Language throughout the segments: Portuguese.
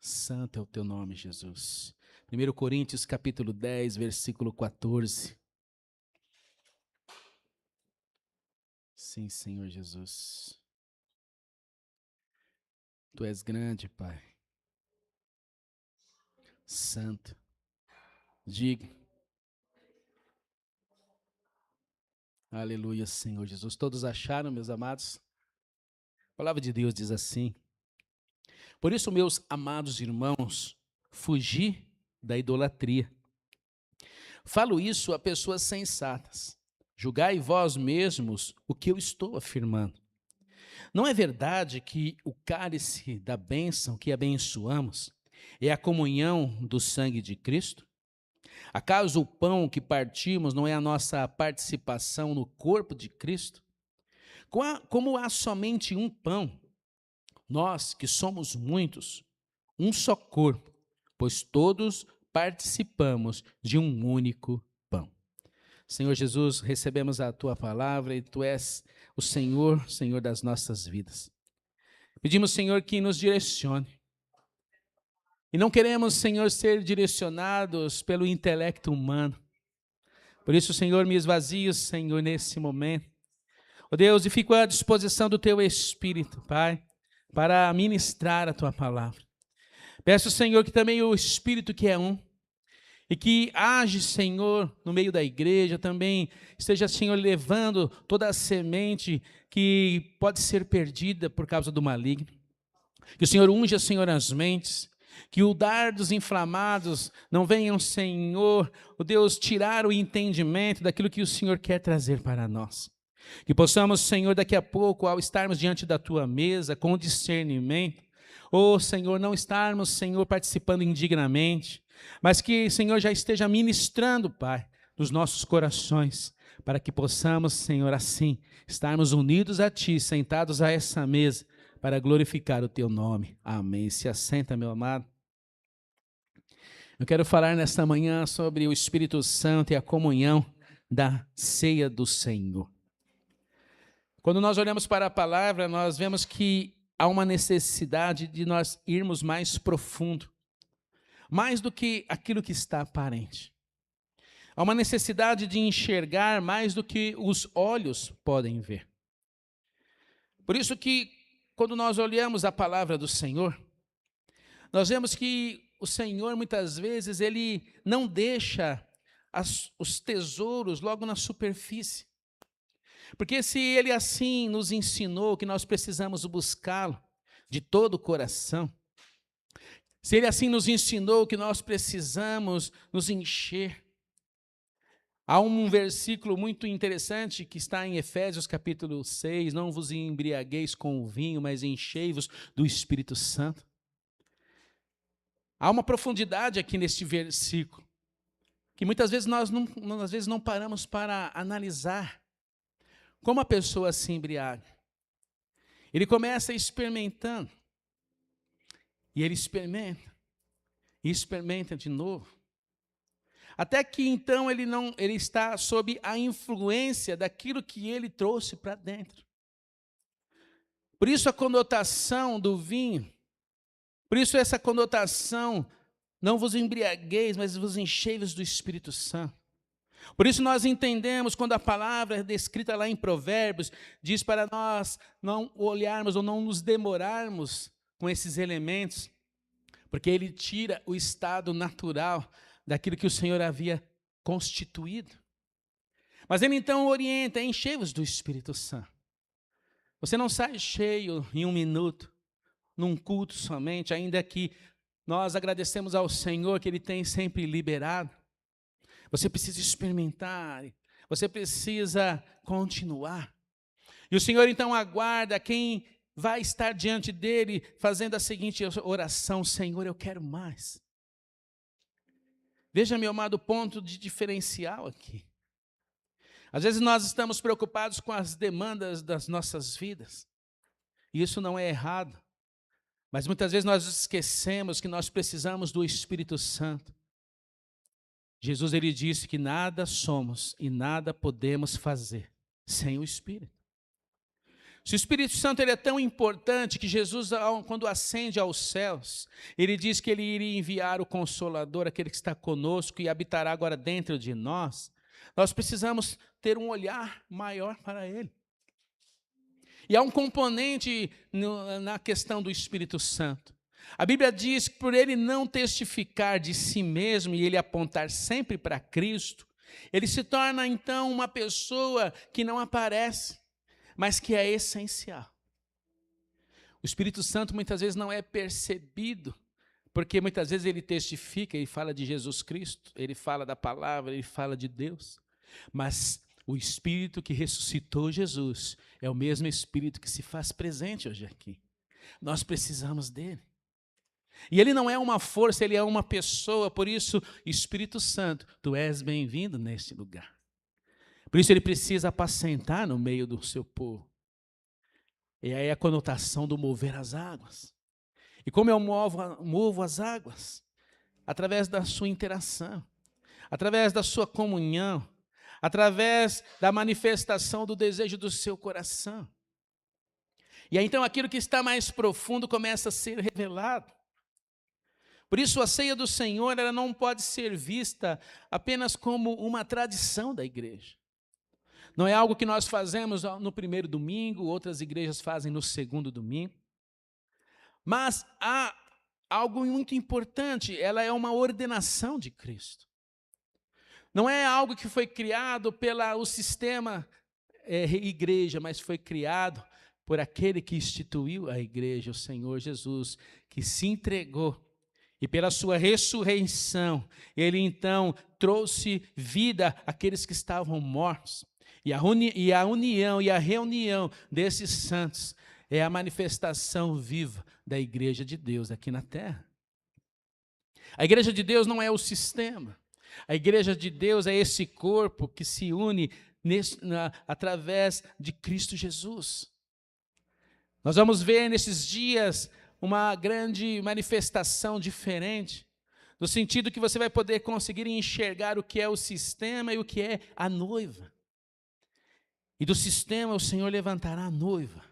Santo é o teu nome, Jesus. 1 Coríntios capítulo 10, versículo 14. Sim, Senhor Jesus. Tu és grande, Pai. Santo. Diga. Aleluia, Senhor Jesus. Todos acharam, meus amados? A palavra de Deus diz assim: por isso, meus amados irmãos, fugi da idolatria. Falo isso a pessoas sensatas. Julgai vós mesmos o que eu estou afirmando. Não é verdade que o cálice da bênção que abençoamos é a comunhão do sangue de Cristo? Acaso o pão que partimos não é a nossa participação no corpo de Cristo? Como há somente um pão, nós que somos muitos, um só corpo, pois todos participamos de um único pão. Senhor Jesus, recebemos a Tua palavra e Tu és o Senhor, Senhor das nossas vidas. Pedimos, Senhor, que nos direcione. E não queremos, Senhor, ser direcionados pelo intelecto humano. Por isso, Senhor, me esvazio, Senhor, nesse momento. Ó Deus, e fico à disposição do Teu Espírito, Pai, para ministrar a Tua palavra. Peço, Senhor, que também o Espírito que é um, e que age, Senhor, no meio da igreja, também esteja, Senhor, levando toda a semente que pode ser perdida por causa do maligno. Que o Senhor unja, Senhor, as mentes, que os dardos inflamados não venham, Senhor, o Deus, tirar o entendimento daquilo que o Senhor quer trazer para nós. Que possamos, Senhor, daqui a pouco, ao estarmos diante da Tua mesa, com discernimento, Senhor, não estarmos, Senhor, participando indignamente, mas que, Senhor, já esteja ministrando, Pai, nos nossos corações, para que possamos, Senhor, assim, estarmos unidos a Ti, sentados a essa mesa, para glorificar o Teu nome. Amém. Se assenta, meu amado. Eu quero falar nesta manhã sobre o Espírito Santo e a comunhão da ceia do Senhor. Quando nós olhamos para a palavra, nós vemos que há uma necessidade de nós irmos mais profundo, mais do que aquilo que está aparente. Há uma necessidade de enxergar mais do que os olhos podem ver. Por isso que, quando nós olhamos a palavra do Senhor, nós vemos que o Senhor, muitas vezes, Ele não deixa os tesouros logo na superfície. Porque se Ele assim nos ensinou que nós precisamos buscá-lo de todo o coração, se Ele assim nos ensinou que nós precisamos nos encher, há um versículo muito interessante que está em Efésios capítulo 6, não vos embriagueis com o vinho, mas enchei-vos do Espírito Santo. Há uma profundidade aqui neste versículo, que muitas vezes nós não paramos para analisar como a pessoa se embriaga. Ele começa experimentando, e ele experimenta, e experimenta de novo, até que então ele está sob a influência daquilo que ele trouxe para dentro. Por isso a conotação do vinho, por isso essa conotação, não vos embriagueis, mas vos enchei-vos do Espírito Santo. Por isso nós entendemos quando a palavra é descrita lá em Provérbios, diz para nós não olharmos ou não nos demorarmos com esses elementos, porque ele tira o estado natural daquilo que o Senhor havia constituído. Mas ele então orienta, enchei-vos do Espírito Santo. Você não sai cheio em um minuto, num culto somente, ainda que nós agradecemos ao Senhor que Ele tem sempre liberado. Você precisa experimentar, você precisa continuar. E o Senhor então aguarda quem vai estar diante dEle fazendo a seguinte oração: Senhor, eu quero mais. Veja, meu amado, o ponto de diferencial aqui. Às vezes nós estamos preocupados com as demandas das nossas vidas, e isso não é errado, mas muitas vezes nós esquecemos que nós precisamos do Espírito Santo. Jesus, ele disse que nada somos e nada podemos fazer sem o Espírito. Se o Espírito Santo ele é tão importante que Jesus, quando ascende aos céus, ele diz que ele iria enviar o Consolador, aquele que está conosco e habitará agora dentro de nós, nós precisamos ter um olhar maior para ele. E há um componente na questão do Espírito Santo. A Bíblia diz que por ele não testificar de si mesmo e ele apontar sempre para Cristo, ele se torna então uma pessoa que não aparece, mas que é essencial. O Espírito Santo muitas vezes não é percebido, porque muitas vezes ele testifica e fala de Jesus Cristo, ele fala da palavra, ele fala de Deus, mas o Espírito que ressuscitou Jesus é o mesmo Espírito que se faz presente hoje aqui. Nós precisamos dele. E ele não é uma força, ele é uma pessoa, por isso, Espírito Santo, tu és bem-vindo neste lugar. Por isso ele precisa apacentar no meio do seu povo. E aí a conotação do mover as águas. E como eu movo as águas? Através da sua interação, através da sua comunhão, através da manifestação do desejo do seu coração. E aí então aquilo que está mais profundo começa a ser revelado. Por isso a ceia do Senhor ela não pode ser vista apenas como uma tradição da igreja. Não é algo que nós fazemos no primeiro domingo, outras igrejas fazem no segundo domingo. Mas há algo muito importante, ela é uma ordenação de Cristo. Não é algo que foi criado pelo sistema igreja, mas foi criado por aquele que instituiu a igreja, o Senhor Jesus, que se entregou. E pela sua ressurreição, ele então trouxe vida àqueles que estavam mortos. E a união e a reunião desses santos é a manifestação viva da igreja de Deus aqui na terra. A igreja de Deus não é o sistema. A igreja de Deus é esse corpo que se une através de Cristo Jesus. Nós vamos ver nesses dias uma grande manifestação diferente, no sentido que você vai poder conseguir enxergar o que é o sistema e o que é a noiva. E do sistema o Senhor levantará a noiva,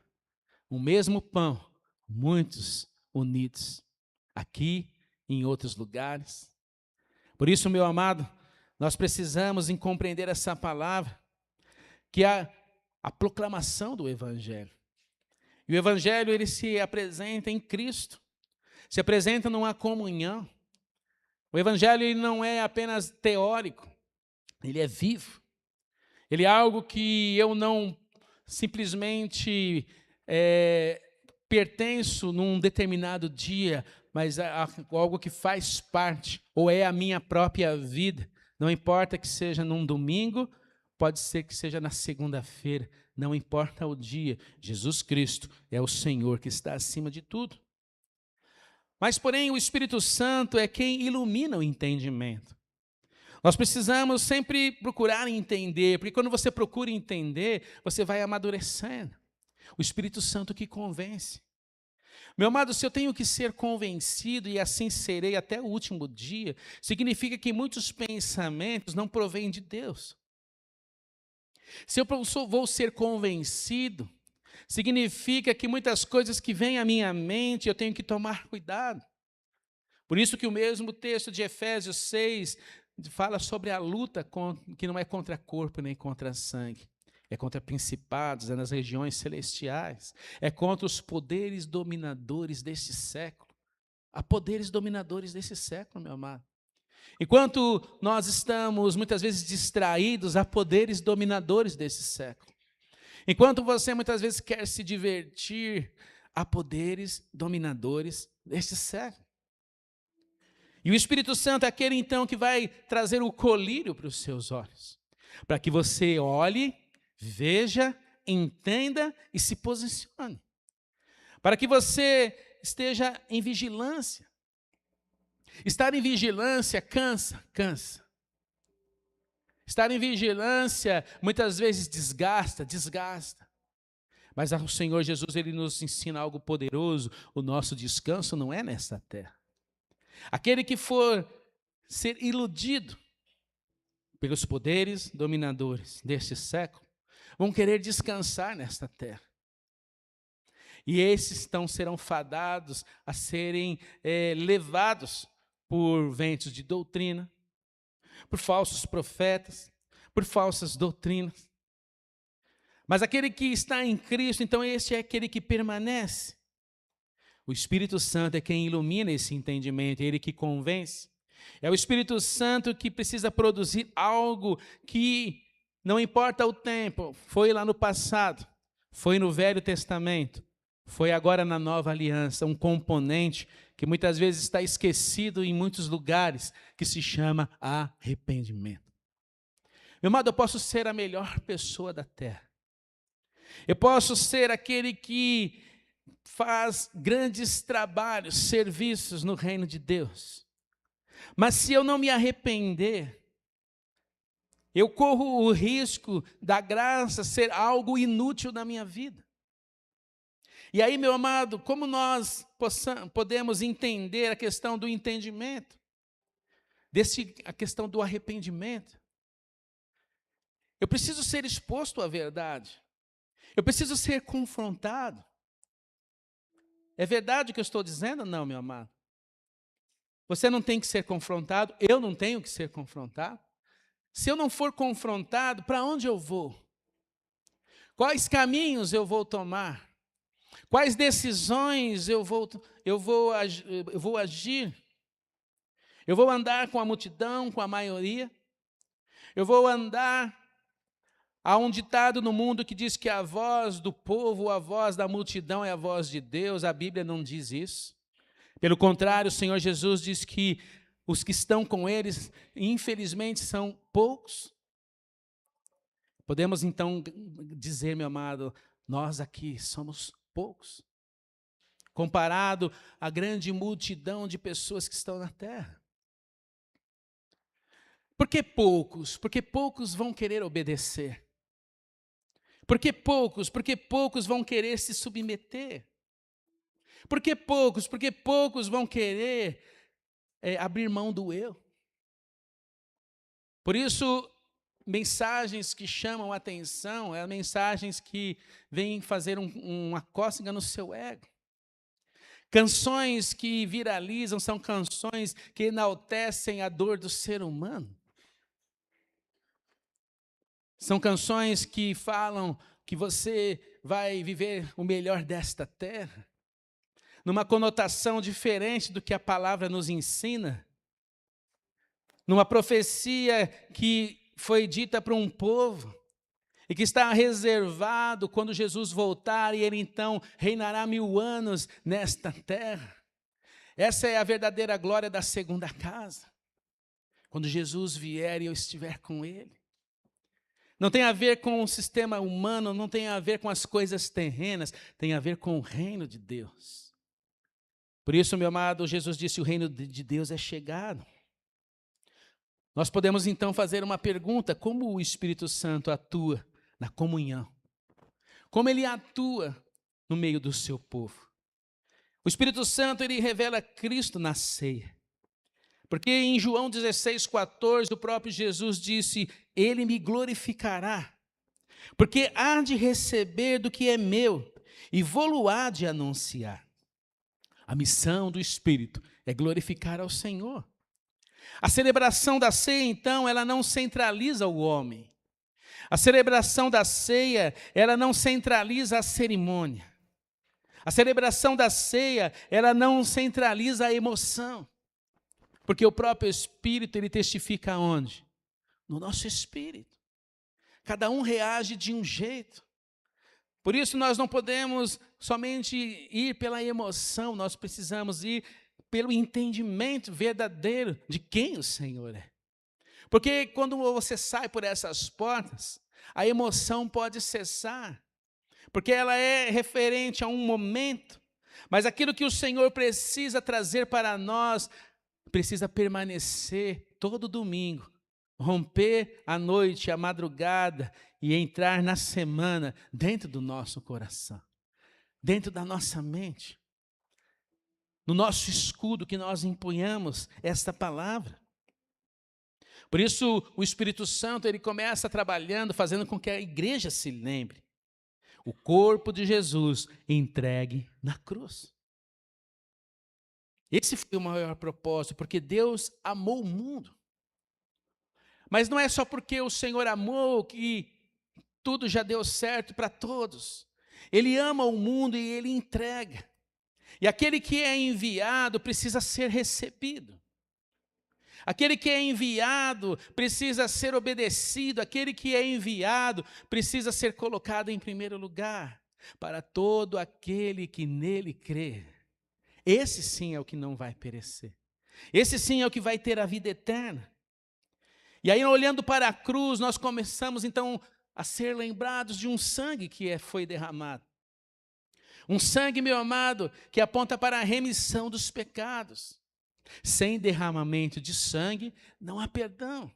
o mesmo pão, muitos unidos, aqui e em outros lugares. Por isso, meu amado, nós precisamos compreender essa palavra, que é a proclamação do Evangelho. E o Evangelho, ele se apresenta em Cristo, se apresenta numa comunhão. O Evangelho ele não é apenas teórico, ele é vivo. Ele é algo que eu não simplesmente pertenço num determinado dia, mas algo que faz parte, ou é a minha própria vida. Não importa que seja num domingo, pode ser que seja na segunda-feira, não importa o dia, Jesus Cristo é o Senhor que está acima de tudo. Mas, porém, o Espírito Santo é quem ilumina o entendimento. Nós precisamos sempre procurar entender, porque quando você procura entender, você vai amadurecendo. O Espírito Santo que convence. Meu amado, se eu tenho que ser convencido, e assim serei até o último dia, significa que muitos pensamentos não provêm de Deus. Se eu vou ser convencido, significa que muitas coisas que vêm à minha mente, eu tenho que tomar cuidado. Por isso que o mesmo texto de Efésios 6 fala sobre a luta que não é contra corpo nem contra sangue. É contra principados, é nas regiões celestiais, é contra os poderes dominadores deste século. Há poderes dominadores desse século, meu amado. Enquanto nós estamos muitas vezes distraídos, há poderes dominadores desse século. Enquanto você muitas vezes quer se divertir, há poderes dominadores deste século. E o Espírito Santo é aquele então que vai trazer o colírio para os seus olhos, para que você olhe, veja, entenda e se posicione. Para que você esteja em vigilância. Estar em vigilância cansa. Estar em vigilância muitas vezes desgasta. Mas o Senhor Jesus, ele nos ensina algo poderoso. O nosso descanso não é nesta terra. Aquele que for ser iludido pelos poderes dominadores deste século, vão querer descansar nesta terra. E esses serão fadados a serem levados por ventos de doutrina, por falsos profetas, por falsas doutrinas. Mas aquele que está em Cristo, então esse é aquele que permanece. O Espírito Santo é quem ilumina esse entendimento, é ele que convence. É o Espírito Santo que precisa produzir algo que, não importa o tempo, foi lá no passado, foi no Velho Testamento, foi agora na Nova Aliança, um componente que muitas vezes está esquecido em muitos lugares, que se chama arrependimento. Meu amado, eu posso ser a melhor pessoa da terra. Eu posso ser aquele que faz grandes trabalhos, serviços no reino de Deus. Mas se eu não me arrepender, eu corro o risco da graça ser algo inútil na minha vida. E aí, meu amado, como nós podemos entender a questão do entendimento, a questão do arrependimento? Eu preciso ser exposto à verdade. Eu preciso ser confrontado. É verdade o que eu estou dizendo? Não, meu amado. Você não tem que ser confrontado, eu não tenho que ser confrontado. Se eu não for confrontado, para onde eu vou? Quais caminhos eu vou tomar? Quais decisões eu vou agir? Eu vou andar com a multidão, com a maioria? Eu vou andar... Há um ditado no mundo que diz que a voz do povo, a voz da multidão é a voz de Deus. A Bíblia não diz isso. Pelo contrário, o Senhor Jesus diz que os que estão com eles, infelizmente, são poucos. Podemos então dizer, meu amado, nós aqui somos poucos, comparado à grande multidão de pessoas que estão na terra. Por que poucos? Porque poucos vão querer obedecer. Por que poucos? Porque poucos vão querer se submeter. Por que poucos? Porque poucos vão querer abrir mão do eu. Por isso, mensagens que chamam a atenção, mensagens que vêm fazer uma cócega no seu ego. Canções que viralizam são canções que enaltecem a dor do ser humano. São canções que falam que você vai viver o melhor desta terra, numa conotação diferente do que a palavra nos ensina, numa profecia que foi dita para um povo e que está reservado quando Jesus voltar e ele então reinará 1000 anos nesta terra. Essa é a verdadeira glória da segunda casa, quando Jesus vier e eu estiver com ele. Não tem a ver com o sistema humano, não tem a ver com as coisas terrenas, tem a ver com o reino de Deus. Por isso, meu amado, Jesus disse, o reino de Deus é chegado. Nós podemos então fazer uma pergunta, como o Espírito Santo atua na comunhão? Como ele atua no meio do seu povo? O Espírito Santo, ele revela Cristo na ceia. Porque em João 16,14, o próprio Jesus disse, ele me glorificará, porque há de receber do que é meu, e vou-lo há de anunciar. A missão do Espírito é glorificar ao Senhor. A celebração da ceia, então, ela não centraliza o homem. A celebração da ceia, ela não centraliza a cerimônia. A celebração da ceia, ela não centraliza a emoção. Porque o próprio Espírito, ele testifica onde? No nosso espírito. Cada um reage de um jeito. Por isso nós não podemos somente ir pela emoção, nós precisamos ir pelo entendimento verdadeiro de quem o Senhor é. Porque quando você sai por essas portas, a emoção pode cessar, porque ela é referente a um momento, mas aquilo que o Senhor precisa trazer para nós, precisa permanecer todo domingo, romper a noite, a madrugada e entrar na semana dentro do nosso coração, dentro da nossa mente, no nosso escudo que nós empunhamos esta palavra. Por isso o Espírito Santo ele começa trabalhando, fazendo com que a igreja se lembre. o corpo de Jesus entregue na cruz. Esse foi o maior propósito, porque Deus amou o mundo. Mas não é só porque o Senhor amou que tudo já deu certo para todos. Ele ama o mundo e Ele entrega. E aquele que é enviado precisa ser recebido. Aquele que é enviado precisa ser obedecido. Aquele que é enviado precisa ser colocado em primeiro lugar. Para todo aquele que nele crê. Esse sim é o que não vai perecer. Esse sim é o que vai ter a vida eterna. E aí, olhando para a cruz, nós começamos então a ser lembrados de um sangue que foi derramado. Um sangue, meu amado, que aponta para a remissão dos pecados. Sem derramamento de sangue, não há perdão.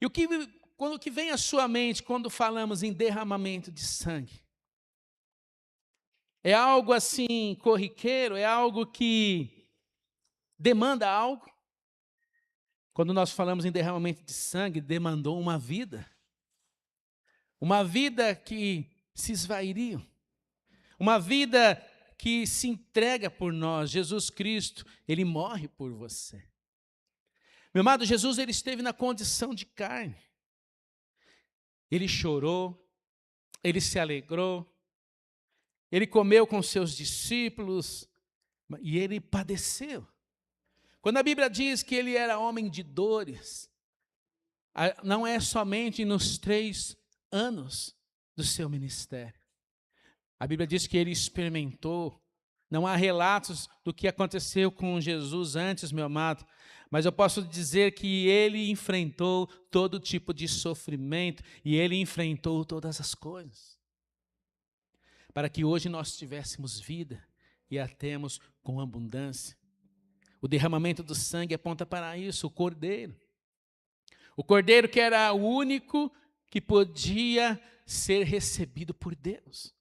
E o que vem à sua mente quando falamos em derramamento de sangue? É algo assim corriqueiro? É algo que demanda algo? Quando nós falamos em derramamento de sangue, demandou uma vida. Uma vida que se esvairia. Uma vida que se entrega por nós. Jesus Cristo, Ele morre por você. Meu amado, Jesus, Ele esteve na condição de carne. Ele chorou, Ele se alegrou, Ele comeu com seus discípulos e Ele padeceu. Quando a Bíblia diz que Ele era homem de dores, não é somente nos 3 anos do seu ministério. A Bíblia diz que Ele experimentou. Não há relatos do que aconteceu com Jesus antes, meu amado, mas eu posso dizer que Ele enfrentou todo tipo de sofrimento e Ele enfrentou todas as coisas. Para que hoje nós tivéssemos vida e a temos com abundância. O derramamento do sangue aponta para isso, o Cordeiro. O Cordeiro que era o único que podia ser recebido por Deus.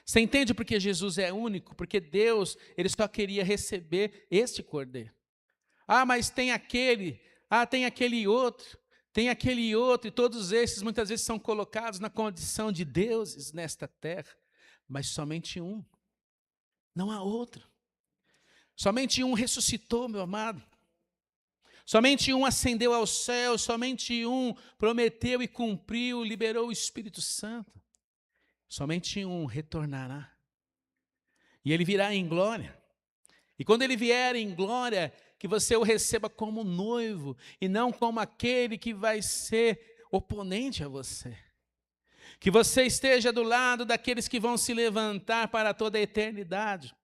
Você entende porque Jesus é único? Porque Deus, Ele só queria receber este Cordeiro. Ah, mas tem aquele, tem aquele outro, e todos esses muitas vezes são colocados na condição de deuses nesta terra, mas somente um, não há outro. Somente um ressuscitou, meu amado. Somente um ascendeu ao céu, somente um prometeu e cumpriu, liberou o Espírito Santo. Somente um retornará. E ele virá em glória. E quando ele vier em glória, que você o receba como noivo e não como aquele que vai ser oponente a você. Que você esteja do lado daqueles que vão se levantar para toda a eternidade.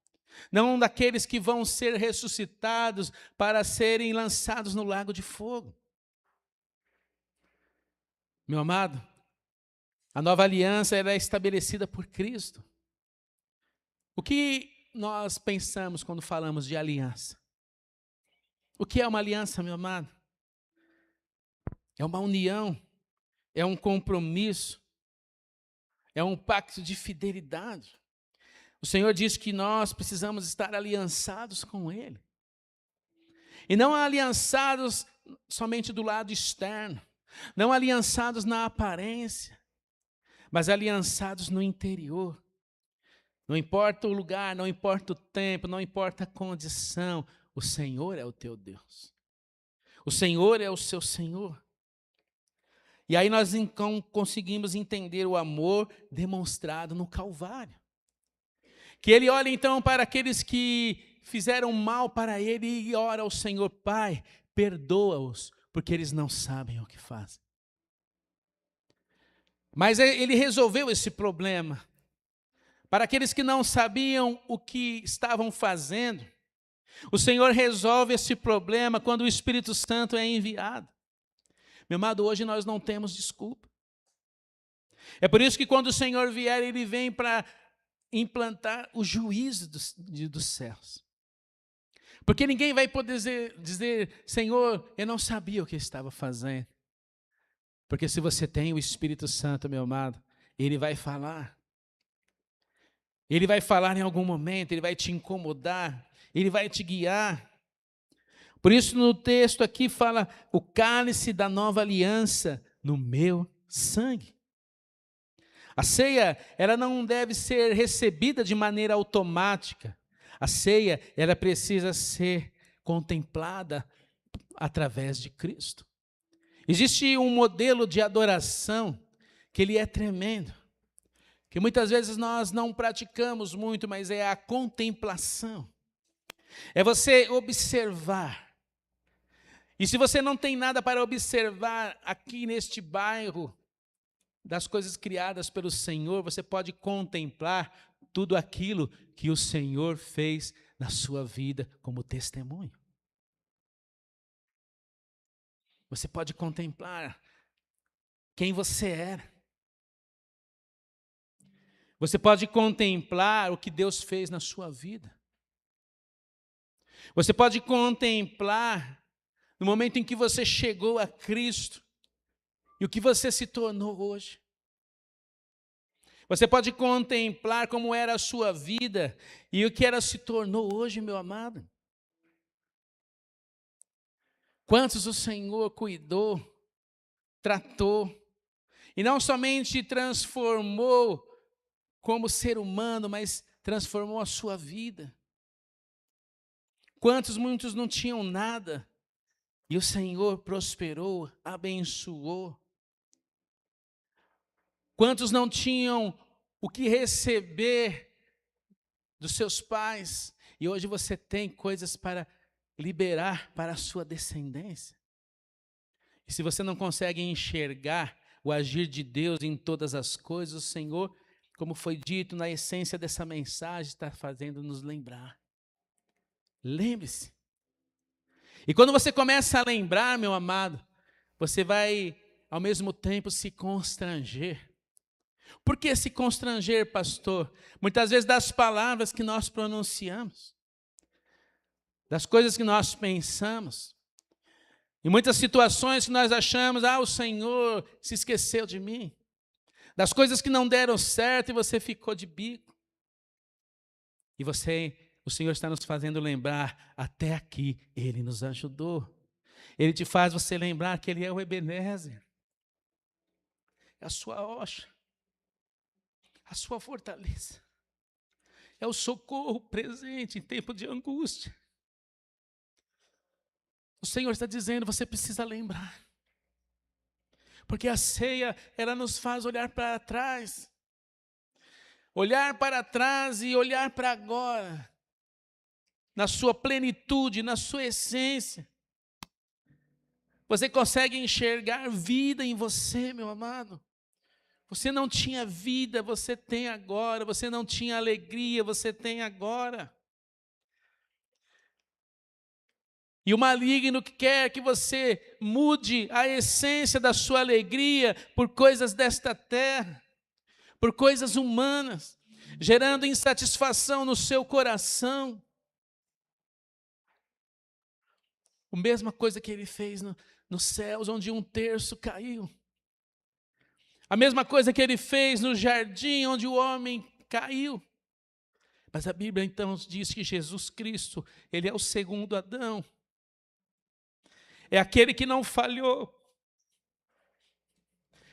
Não daqueles que vão ser ressuscitados para serem lançados no lago de fogo. Meu amado, a nova aliança era estabelecida por Cristo. O que nós pensamos quando falamos de aliança? O que é uma aliança, meu amado? É uma união, é um compromisso, é um pacto de fidelidade. O Senhor diz que nós precisamos estar aliançados com Ele. E não aliançados somente do lado externo, não aliançados na aparência, mas aliançados no interior. Não importa o lugar, não importa o tempo, não importa a condição, o Senhor é o teu Deus. O Senhor é o seu Senhor. E aí nós então conseguimos entender o amor demonstrado no Calvário. Que Ele olha então para aqueles que fizeram mal para Ele e ora ao Senhor: Pai, perdoa-os, porque eles não sabem o que fazem. Mas Ele resolveu esse problema. Para aqueles que não sabiam o que estavam fazendo, o Senhor resolve esse problema quando o Espírito Santo é enviado. Meu amado, hoje nós não temos desculpa. É por isso que quando o Senhor vier, Ele vem para implantar o juízo dos céus. Porque ninguém vai poder dizer: Senhor, eu não sabia o que estava fazendo. Porque se você tem o Espírito Santo, meu amado, Ele vai falar. Ele vai falar em algum momento, Ele vai te incomodar, Ele vai te guiar. Por isso no texto aqui fala: o cálice da nova aliança no meu sangue. A ceia, ela não deve ser recebida de maneira automática. A ceia, ela precisa ser contemplada através de Cristo. Existe um modelo de adoração que ele é tremendo, que muitas vezes nós não praticamos muito, mas é a contemplação. É você observar. E se você não tem nada para observar aqui neste bairro, das coisas criadas pelo Senhor, você pode contemplar tudo aquilo que o Senhor fez na sua vida como testemunho. Você pode contemplar quem você era. Você pode contemplar o que Deus fez na sua vida. Você pode contemplar no momento em que você chegou a Cristo e o que você se tornou hoje. Você pode contemplar como era a sua vida e o que ela se tornou hoje, meu amado. Quantos o Senhor cuidou, tratou, e não somente transformou como ser humano, mas transformou a sua vida. Muitos não tinham nada, e o Senhor prosperou, abençoou. Quantos não tinham o que receber dos seus pais, e hoje você tem coisas para liberar para a sua descendência. E se você não consegue enxergar o agir de Deus em todas as coisas, o Senhor, como foi dito na essência dessa mensagem, está fazendo nos lembrar. Lembre-se. E quando você começa a lembrar, meu amado, você vai ao mesmo tempo se constranger. Por que se constranger, pastor? Muitas vezes das palavras que nós pronunciamos, das coisas que nós pensamos, em muitas situações que nós achamos, o Senhor se esqueceu de mim, das coisas que não deram certo e você ficou de bico. E o Senhor está nos fazendo lembrar, até aqui Ele nos ajudou. Ele te faz você lembrar que Ele é o Ebenezer, é a sua rocha, a sua fortaleza, é o socorro presente em tempo de angústia. O Senhor está dizendo, você precisa lembrar. Porque a ceia, ela nos faz olhar para trás. Olhar para trás e olhar para agora. Na sua plenitude, na sua essência. Você consegue enxergar vida em você, meu amado. Você não tinha vida, você tem agora. Você não tinha alegria, você tem agora. E o maligno que quer que você mude a essência da sua alegria por coisas desta terra, por coisas humanas, gerando insatisfação no seu coração. A mesma coisa que ele fez nos céus, onde 1/3 caiu. A mesma coisa que ele fez no jardim, onde o homem caiu. Mas a Bíblia então diz que Jesus Cristo, Ele é o segundo Adão. É aquele que não falhou.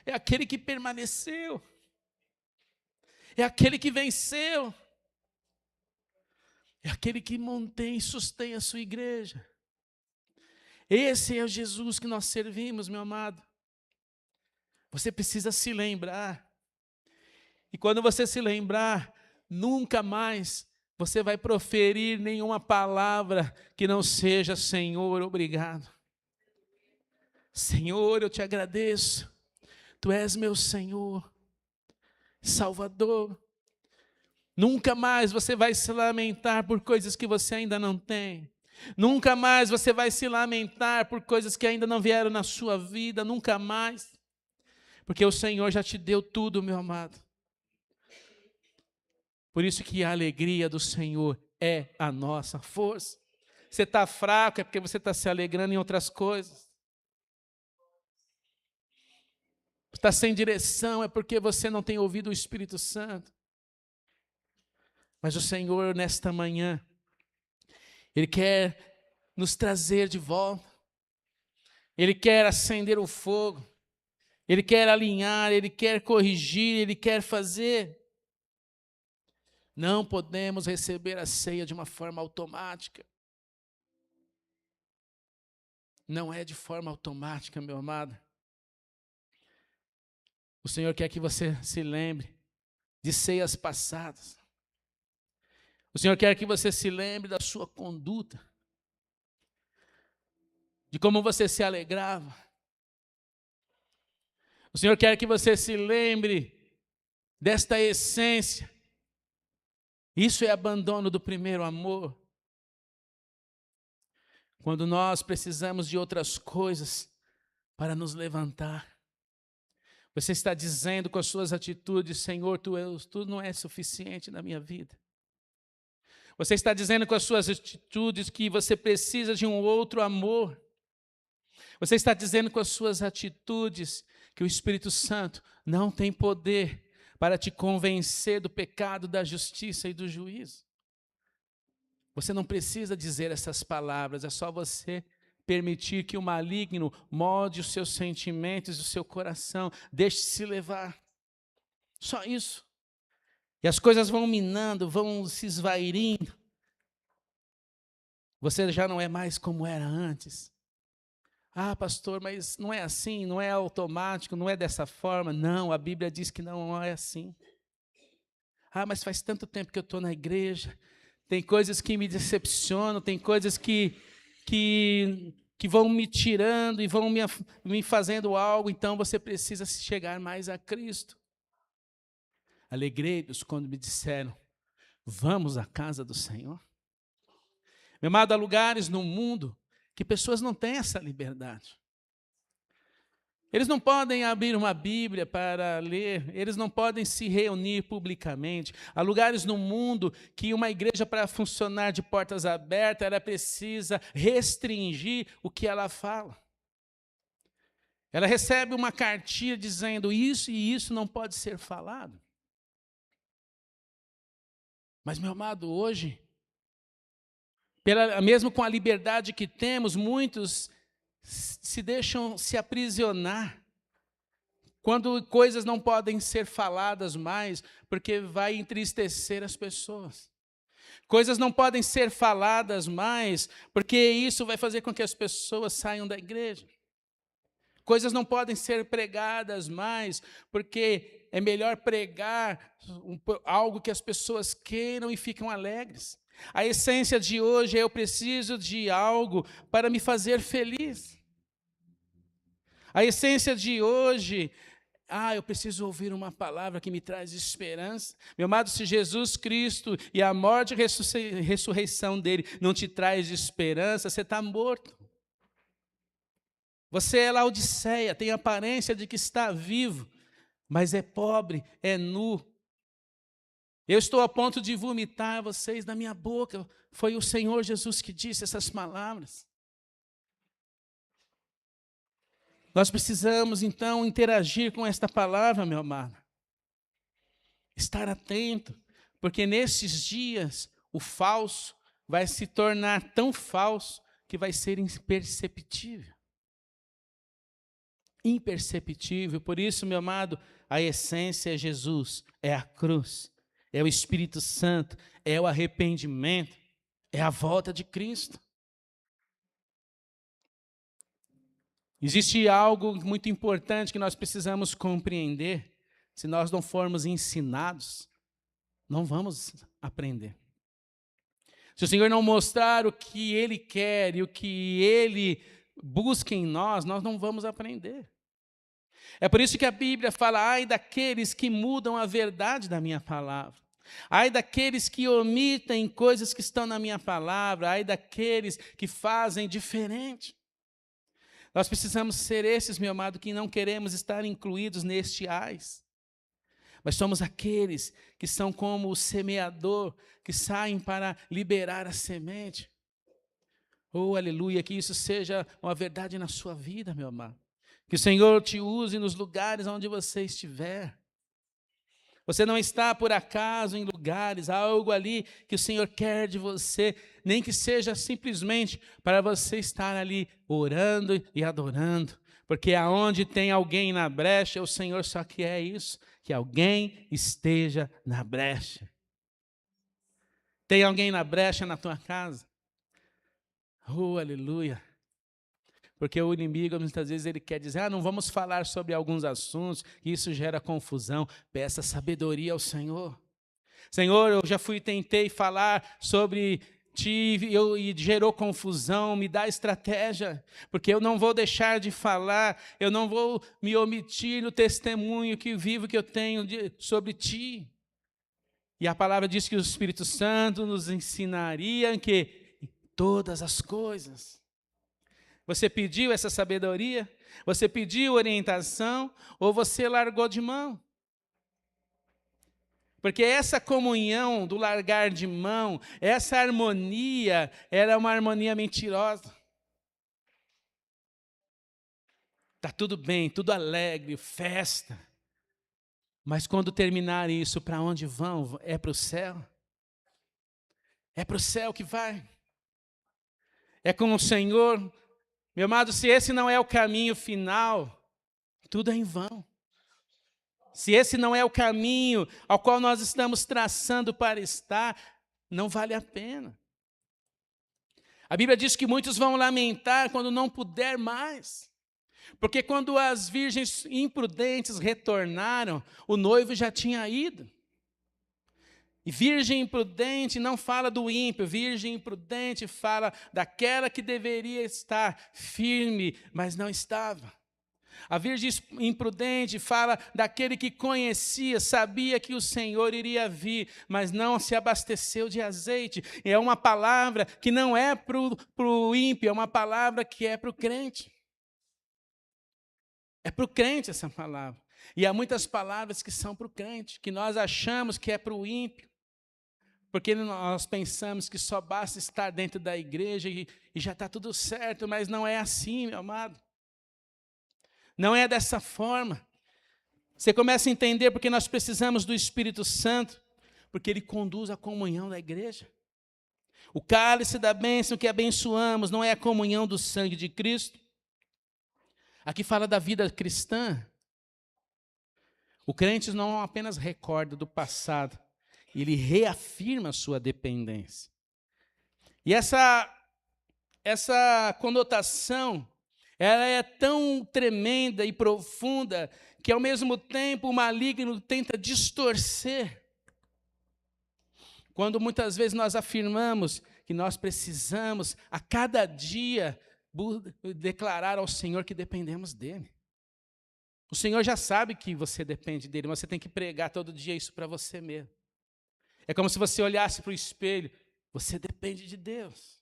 É aquele que permaneceu. É aquele que venceu. É aquele que mantém e sustém a sua igreja. Esse é o Jesus que nós servimos, meu amado. Você precisa se lembrar. E quando você se lembrar, nunca mais você vai proferir nenhuma palavra que não seja Senhor, obrigado. Senhor, eu te agradeço. Tu és meu Senhor, Salvador. Nunca mais você vai se lamentar por coisas que você ainda não tem. Nunca mais você vai se lamentar por coisas que ainda não vieram na sua vida. Nunca mais. Porque o Senhor já te deu tudo, meu amado. Por isso que a alegria do Senhor é a nossa força. Você está fraco é porque você está se alegrando em outras coisas. Está sem direção é porque você não tem ouvido o Espírito Santo. Mas o Senhor, nesta manhã, Ele quer nos trazer de volta. Ele quer acender o fogo. Ele quer alinhar, Ele quer corrigir, Ele quer fazer. Não podemos receber a ceia de uma forma automática. Não é de forma automática, meu amado. O Senhor quer que você se lembre de ceias passadas. O Senhor quer que você se lembre da sua conduta, de como você se alegrava. O Senhor quer que você se lembre desta essência. Isso é abandono do primeiro amor. Quando nós precisamos de outras coisas para nos levantar. Você está dizendo com as suas atitudes, Senhor, tu não és suficiente na minha vida. Você está dizendo com as suas atitudes que você precisa de um outro amor. Você está dizendo com as suas atitudes que o Espírito Santo não tem poder para te convencer do pecado, da justiça e do juízo. Você não precisa dizer essas palavras, é só você permitir que o maligno molde os seus sentimentos e o seu coração. Deixe-se levar. Só isso. E as coisas vão minando, vão se esvairindo. Você já não é mais como era antes. Ah, pastor, mas não é assim, não é automático, não é dessa forma. Não, a Bíblia diz que não é assim. Ah, mas faz tanto tempo que eu estou na igreja. Tem coisas que me decepcionam, tem coisas que vão me tirando e vão me fazendo algo. Então você precisa chegar mais a Cristo. Alegrei-os quando me disseram, vamos à casa do Senhor. Meu amado, há lugares no mundo que pessoas não têm essa liberdade. Eles não podem abrir uma Bíblia para ler, eles não podem se reunir publicamente. Há lugares no mundo que uma igreja, para funcionar de portas abertas, ela precisa restringir o que ela fala. Ela recebe uma cartilha dizendo isso e isso não pode ser falado. Mas, meu amado, hoje, mesmo com a liberdade que temos, muitos se deixam se aprisionar quando coisas não podem ser faladas mais, porque vai entristecer as pessoas. Coisas não podem ser faladas mais, porque isso vai fazer com que as pessoas saiam da igreja. Coisas não podem ser pregadas mais, porque é melhor pregar algo que as pessoas queiram e ficam alegres. A essência de hoje é eu preciso de algo para me fazer feliz. A essência de hoje, eu preciso ouvir uma palavra que me traz esperança. Meu amado, se Jesus Cristo e a morte e ressurreição dele não te traz esperança, você está morto. Você é Laodiceia, tem aparência de que está vivo, mas é pobre, é nu. Eu estou a ponto de vomitar vocês da minha boca. Foi o Senhor Jesus que disse essas palavras. Nós precisamos, então, interagir com esta palavra, meu amado. Estar atento, porque nesses dias o falso vai se tornar tão falso que vai ser imperceptível. Imperceptível. Por isso, meu amado, a essência é Jesus, é a cruz. É o Espírito Santo, é o arrependimento, é a volta de Cristo. Existe algo muito importante que nós precisamos compreender. Se nós não formos ensinados, não vamos aprender. Se o Senhor não mostrar o que Ele quer e o que Ele busca em nós, nós não vamos aprender. É por isso que a Bíblia fala, ai daqueles que mudam a verdade da minha palavra. Ai daqueles que omitem coisas que estão na minha palavra. Ai daqueles que fazem diferente. Nós precisamos ser esses, meu amado, que não queremos estar incluídos neste ais. Mas somos aqueles que são como o semeador, que saem para liberar a semente. Oh, aleluia, que isso seja uma verdade na sua vida, meu amado. Que o Senhor te use nos lugares onde você estiver. Você não está por acaso em lugares, há algo ali que o Senhor quer de você, nem que seja simplesmente para você estar ali orando e adorando, Porque aonde tem alguém na brecha, o Senhor só quer isso, que alguém esteja na brecha. Tem alguém na brecha na tua casa? Aleluia. Porque o inimigo, muitas vezes, ele quer dizer, não vamos falar sobre alguns assuntos, que isso gera confusão. Peça sabedoria ao Senhor. Senhor, eu já tentei falar sobre ti e gerou confusão, me dá estratégia, porque eu não vou deixar de falar, eu não vou me omitir no testemunho vivo que eu tenho sobre ti. E a palavra diz que o Espírito Santo nos ensinaria que todas as coisas. Você pediu essa sabedoria? Você pediu orientação? Ou você largou de mão? Porque essa comunhão do largar de mão, essa harmonia, era uma harmonia mentirosa. Está tudo bem, tudo alegre, festa. Mas quando terminar isso, para onde vão? É para o céu? É para o céu que vai. É com o Senhor. Meu amado, se esse não é o caminho final, tudo é em vão. Se esse não é o caminho ao qual nós estamos traçando para estar, não vale a pena. A Bíblia diz que muitos vão lamentar quando não puder mais. Porque quando as virgens imprudentes retornaram, o noivo já tinha ido. E virgem imprudente não fala do ímpio, virgem imprudente fala daquela que deveria estar firme, mas não estava. A virgem imprudente fala daquele que conhecia, sabia que o Senhor iria vir, mas não se abasteceu de azeite. E é uma palavra que não é para o ímpio, é uma palavra que é para o crente. É para o crente essa palavra. E há muitas palavras que são para o crente, que nós achamos que é para o ímpio. Porque nós pensamos que só basta estar dentro da igreja e já está tudo certo, mas não é assim, meu amado. Não é dessa forma. Você começa a entender porque nós precisamos do Espírito Santo, porque ele conduz a comunhão da igreja. O cálice da bênção que abençoamos não é a comunhão do sangue de Cristo. Aqui fala da vida cristã. O crente não apenas recorda do passado, ele reafirma a sua dependência. E essa conotação, ela é tão tremenda e profunda que, ao mesmo tempo, o maligno tenta distorcer. Quando muitas vezes nós afirmamos que nós precisamos, a cada dia, declarar ao Senhor que dependemos dEle. O Senhor já sabe que você depende dEle, mas você tem que pregar todo dia isso para você mesmo. É como se você olhasse para o espelho, você depende de Deus.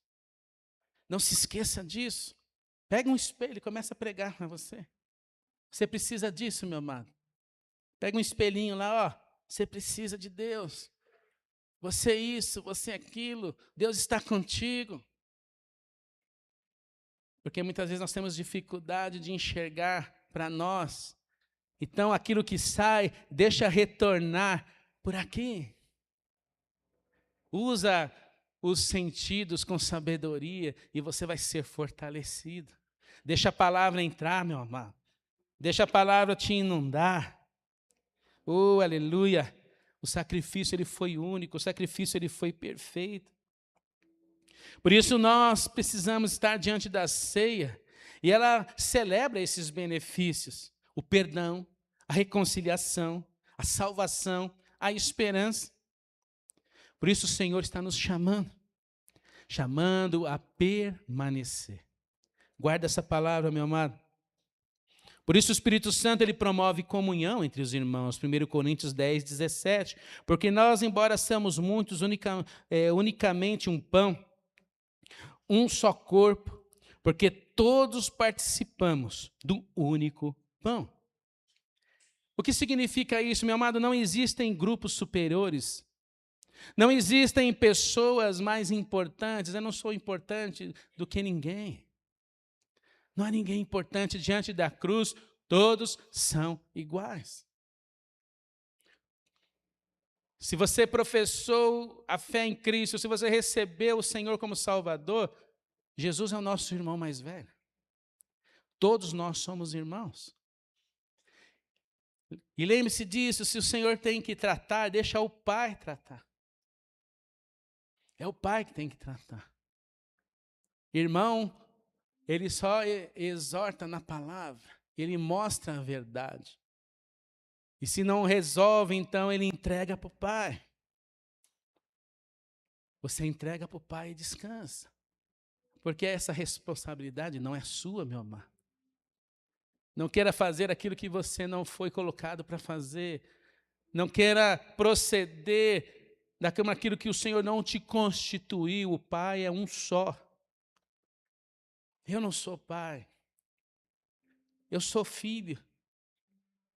Não se esqueça disso. Pega um espelho e começa a pregar para você. Você precisa disso, meu amado. Pega um espelhinho lá, você precisa de Deus. Você é isso, você é aquilo, Deus está contigo. Porque muitas vezes nós temos dificuldade de enxergar para nós. Então aquilo que sai, deixa retornar por aqui. Usa os sentidos com sabedoria e você vai ser fortalecido. Deixa a palavra entrar, meu amado. Deixa a palavra te inundar. Aleluia. O sacrifício ele foi único, o sacrifício ele foi perfeito. Por isso nós precisamos estar diante da ceia e ela celebra esses benefícios: o perdão, a reconciliação, a salvação, a esperança. Por isso o Senhor está nos chamando a permanecer. Guarda essa palavra, meu amado. Por isso o Espírito Santo ele promove comunhão entre os irmãos, 1 Coríntios 10, 17. Porque nós, embora somos muitos, unicamente um pão, um só corpo, porque todos participamos do único pão. O que significa isso, meu amado? Não existem grupos superiores. Não existem pessoas mais importantes. Eu não sou importante do que ninguém. Não há ninguém importante diante da cruz. Todos são iguais. Se você professou a fé em Cristo, se você recebeu o Senhor como Salvador, Jesus é o nosso irmão mais velho. Todos nós somos irmãos. E lembre-se disso, se o Senhor tem que tratar, deixa o Pai tratar. É o Pai que tem que tratar. Irmão, ele só exorta na palavra, ele mostra a verdade. E se não resolve, então ele entrega para o Pai. Você entrega para o Pai e descansa. Porque essa responsabilidade não é sua, meu amado. Não queira fazer aquilo que você não foi colocado para fazer. Não queira proceder daquilo que o Senhor não te constituiu. O Pai é um só. Eu não sou pai. Eu sou filho.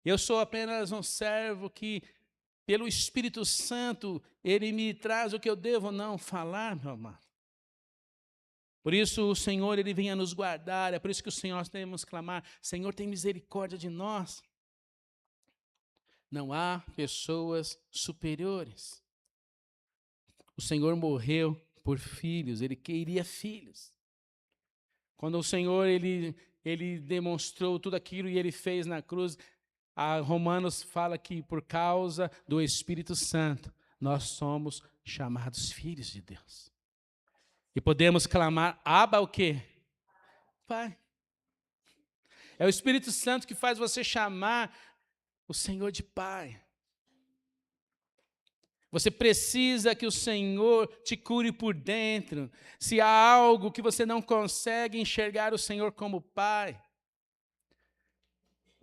Eu sou apenas um servo que, pelo Espírito Santo, Ele me traz o que eu devo não falar, meu amado. Por isso o Senhor, Ele vem a nos guardar, é por isso que o Senhor nós devemos clamar, Senhor, tem misericórdia de nós. Não há pessoas superiores. O Senhor morreu por filhos, Ele queria filhos. Quando o Senhor, Ele demonstrou tudo aquilo e Ele fez na cruz, a Romanos fala que por causa do Espírito Santo, nós somos chamados filhos de Deus. E podemos clamar, Abba o quê? Pai. É o Espírito Santo que faz você chamar o Senhor de Pai. Você precisa que o Senhor te cure por dentro. Se há algo que você não consegue enxergar o Senhor como Pai,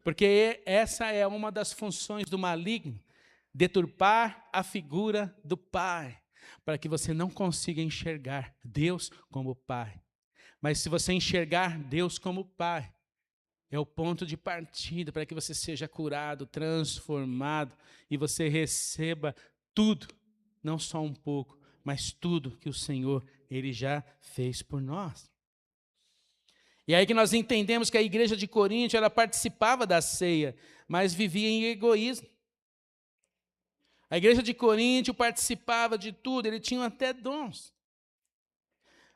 porque essa é uma das funções do maligno, deturpar a figura do Pai, para que você não consiga enxergar Deus como Pai. Mas se você enxergar Deus como Pai, é o ponto de partida para que você seja curado, transformado e você receba tudo, não só um pouco, mas tudo que o Senhor, Ele já fez por nós. E aí que nós entendemos que a igreja de Corinto, ela participava da ceia, mas vivia em egoísmo. A igreja de Corinto participava de tudo, eles tinham até dons.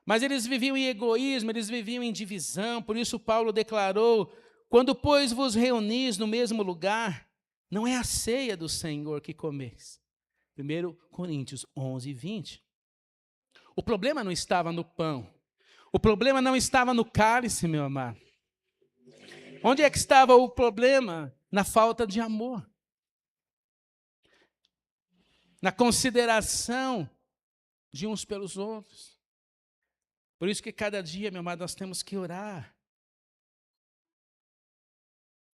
Mas eles viviam em egoísmo, eles viviam em divisão, por isso Paulo declarou, quando, pois, vos reunis no mesmo lugar, não é a ceia do Senhor que comeis. 1 Coríntios 11, 20. O problema não estava no pão. O problema não estava no cálice, meu amado. Onde é que estava o problema? Na falta de amor. Na consideração de uns pelos outros. Por isso que cada dia, meu amado, nós temos que orar.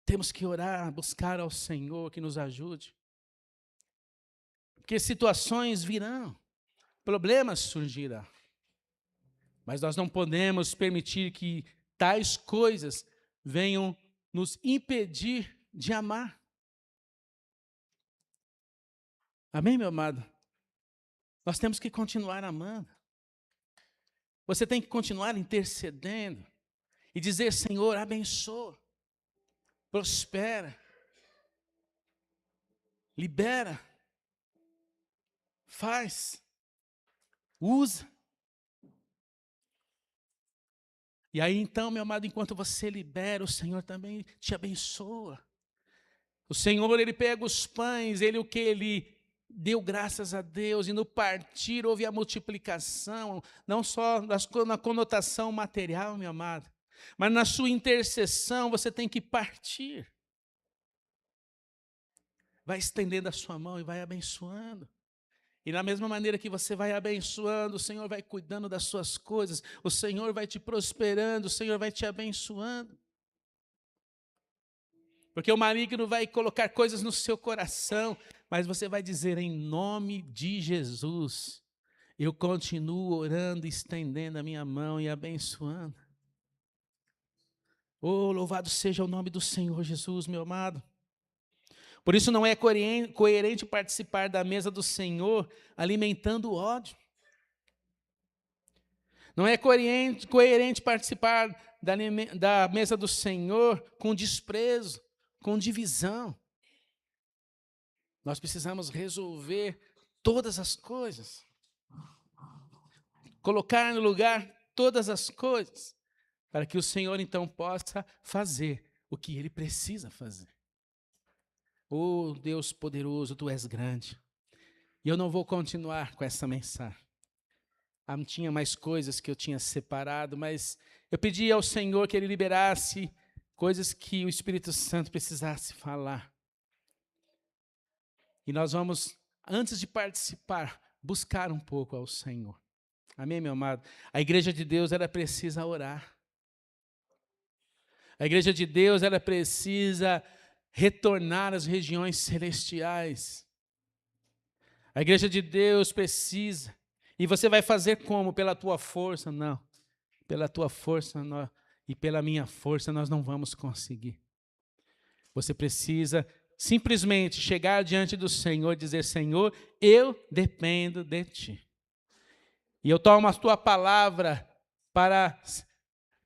Temos que orar, buscar ao Senhor que nos ajude. Porque situações virão, problemas surgirão. Mas nós não podemos permitir que tais coisas venham nos impedir de amar. Amém, meu amado? Nós temos que continuar amando. Você tem que continuar intercedendo e dizer, Senhor, abençoa, prospera, libera, faz, usa. E aí então, meu amado, enquanto você libera, o Senhor também te abençoa. O Senhor, Ele pega os pães, Ele deu graças a Deus, e no partir houve a multiplicação, não só na conotação material, meu amado, mas na sua intercessão você tem que partir. Vai estendendo a sua mão e vai abençoando. E da mesma maneira que você vai abençoando, o Senhor vai cuidando das suas coisas, o Senhor vai te prosperando, o Senhor vai te abençoando. Porque o maligno vai colocar coisas no seu coração, mas você vai dizer, em nome de Jesus, eu continuo orando, estendendo a minha mão e abençoando. Oh, louvado seja o nome do Senhor Jesus, meu amado. Por isso não é coerente participar da mesa do Senhor alimentando o ódio. Não é coerente participar da mesa do Senhor com desprezo, com divisão. Nós precisamos resolver todas as coisas. Colocar no lugar todas as coisas. para que o Senhor então possa fazer o que Ele precisa fazer. Oh, Deus poderoso, Tu és grande. E eu não vou continuar com essa mensagem. Tinha mais coisas que eu tinha separado, mas eu pedi ao Senhor que Ele liberasse coisas que o Espírito Santo precisasse falar. E nós vamos, antes de participar, buscar um pouco ao Senhor. Amém, meu amado? A igreja de Deus, ela precisa orar. A igreja de Deus, ela precisa retornar às regiões celestiais. A igreja de Deus precisa. E você vai fazer como? Pela tua força? Não. Pela tua força e pela minha força nós não vamos conseguir. Você precisa simplesmente chegar diante do Senhor e dizer: Senhor, eu dependo de Ti. E eu tomo a Tua palavra para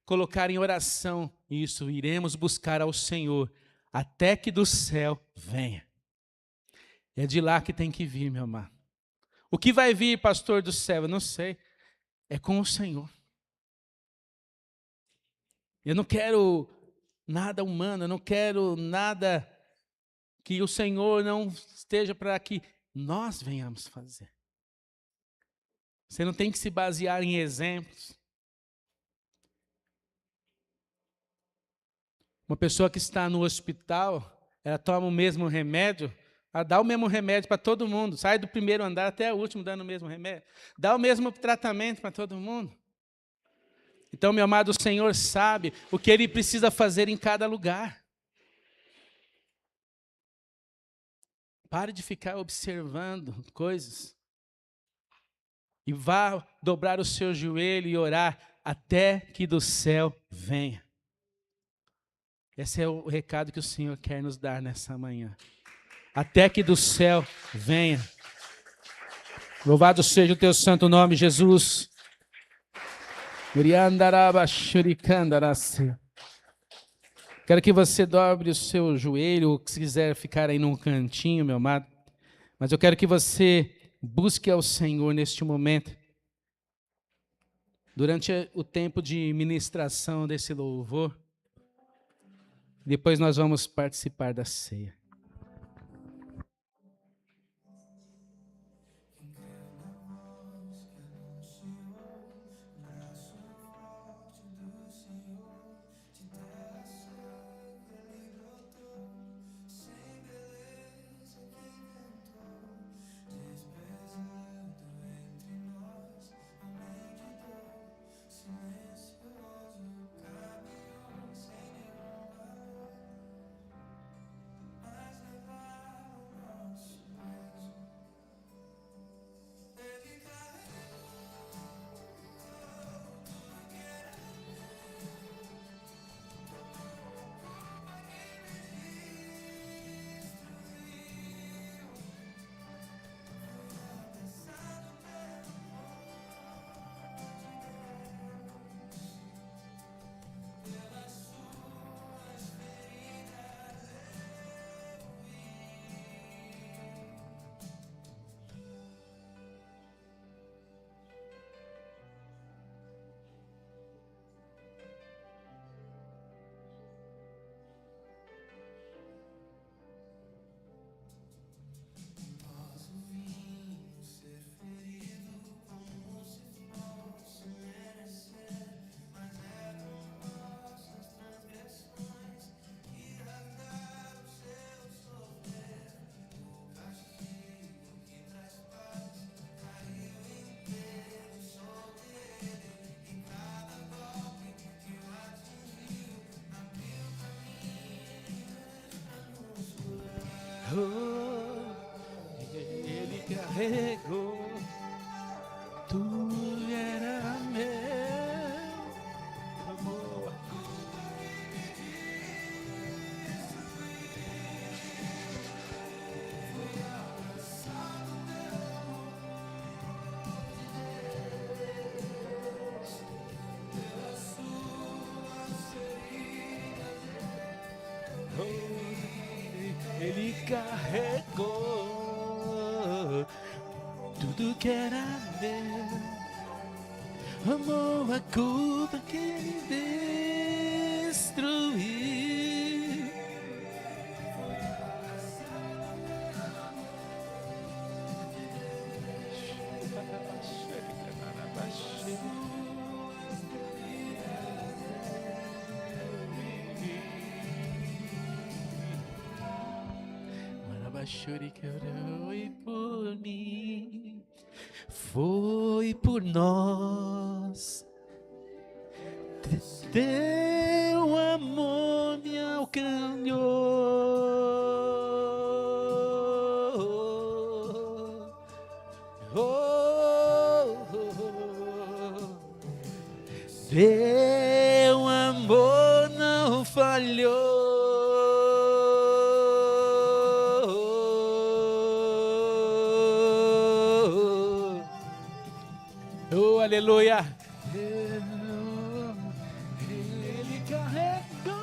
colocar em oração isso. Iremos buscar ao Senhor até que do céu venha. É de lá que tem que vir, meu amado. O que vai vir, pastor, do céu? Eu não sei. É com o Senhor. Eu não quero nada humano, eu não quero nada que o Senhor não esteja para que nós venhamos fazer. Você não tem que se basear em exemplos. Uma pessoa que está no hospital, ela toma o mesmo remédio, ela dá o mesmo remédio para todo mundo, sai do primeiro andar até o último dando o mesmo remédio, dá o mesmo tratamento para todo mundo. Então, meu amado, o Senhor sabe o que Ele precisa fazer em cada lugar. Pare de ficar observando coisas. E vá dobrar o seu joelho e orar até que do céu venha. Esse é o recado que o Senhor quer nos dar nessa manhã. Até que do céu venha. Louvado seja o teu santo nome, Jesus. Quero que você dobre o seu joelho, ou se quiser ficar aí num cantinho, meu amado. Mas eu quero que você busque ao Senhor neste momento. Durante o tempo de ministração desse louvor. Depois nós vamos participar da ceia. Ele carregou, tu era meu amor. Ele carregou tudo que era meu. Tomou a culpa que me destruiu. Foi por mim, foi por nós. Teu amor me alcançou. Teu amor não falhou. Oh, aleluia. Ele carregou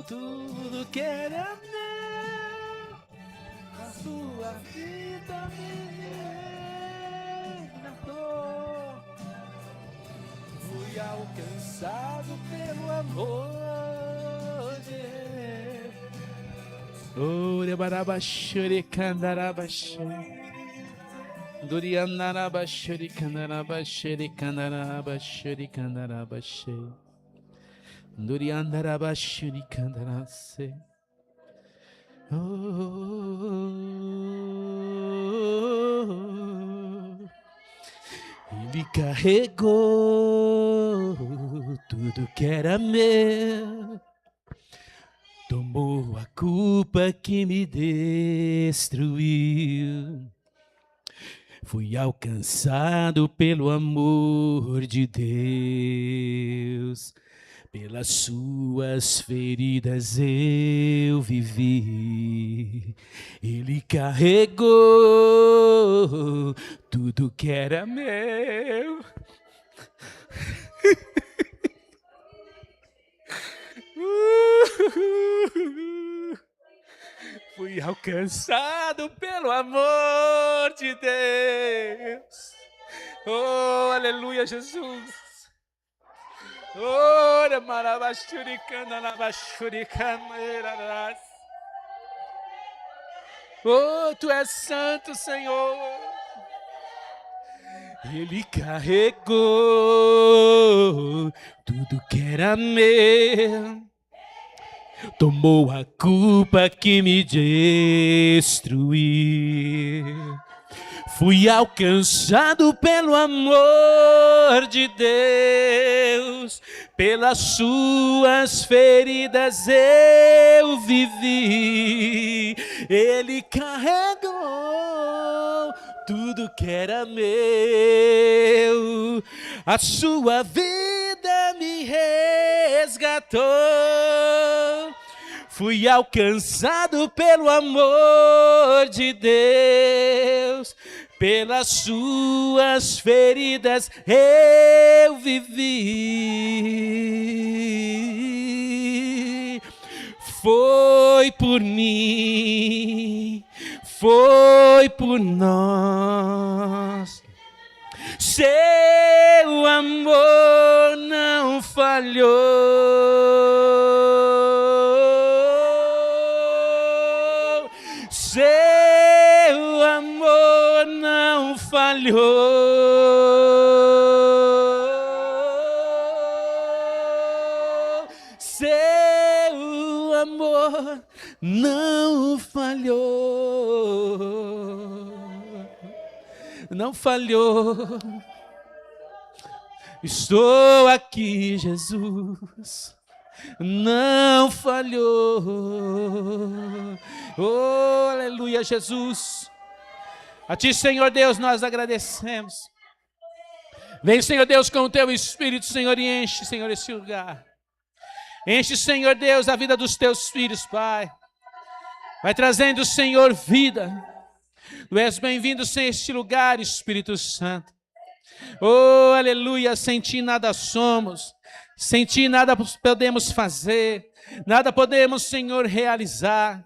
tudo que era meu. A sua vida me resgatou. Fui alcançado pelo amor de Deus. Ore barabashuri kandarabashuri. Durianarabashuri kandarabashuri kandarabashuri kandarabashuri. Durianarabashuri kandarase. Ele carregou tudo que era meu, tomou a culpa que me destruiu. Fui alcançado pelo amor de Deus, pelas suas feridas eu vivi. Ele carregou tudo que era meu. Fui alcançado pelo amor de Deus. Oh, aleluia, Jesus. Ora, marabashuricana, nabashuricana. Oh, tu és santo, Senhor. Ele carregou tudo que era meu, tomou a culpa que me destruiu. Fui alcançado pelo amor de Deus, pelas suas feridas eu vivi. Ele carregou tudo que era meu, a sua vida me resgatou. Fui alcançado pelo amor de Deus, pelas suas feridas eu vivi. Foi por mim, foi por nós. Seu amor não falhou. Seu amor não falhou. Seu amor não falhou. Não falhou. Estou aqui, Jesus. Não falhou. Oh, aleluia, Jesus. A ti, Senhor Deus, nós agradecemos. Vem, Senhor Deus, com o teu Espírito, Senhor, e enche, Senhor, esse lugar. Enche, Senhor Deus, a vida dos teus filhos, Pai. Vai trazendo, Senhor, vida. Tu és bem-vindo sem este lugar, Espírito Santo. Oh, aleluia, sem ti nada somos, sem ti nada podemos fazer, nada podemos, Senhor, realizar.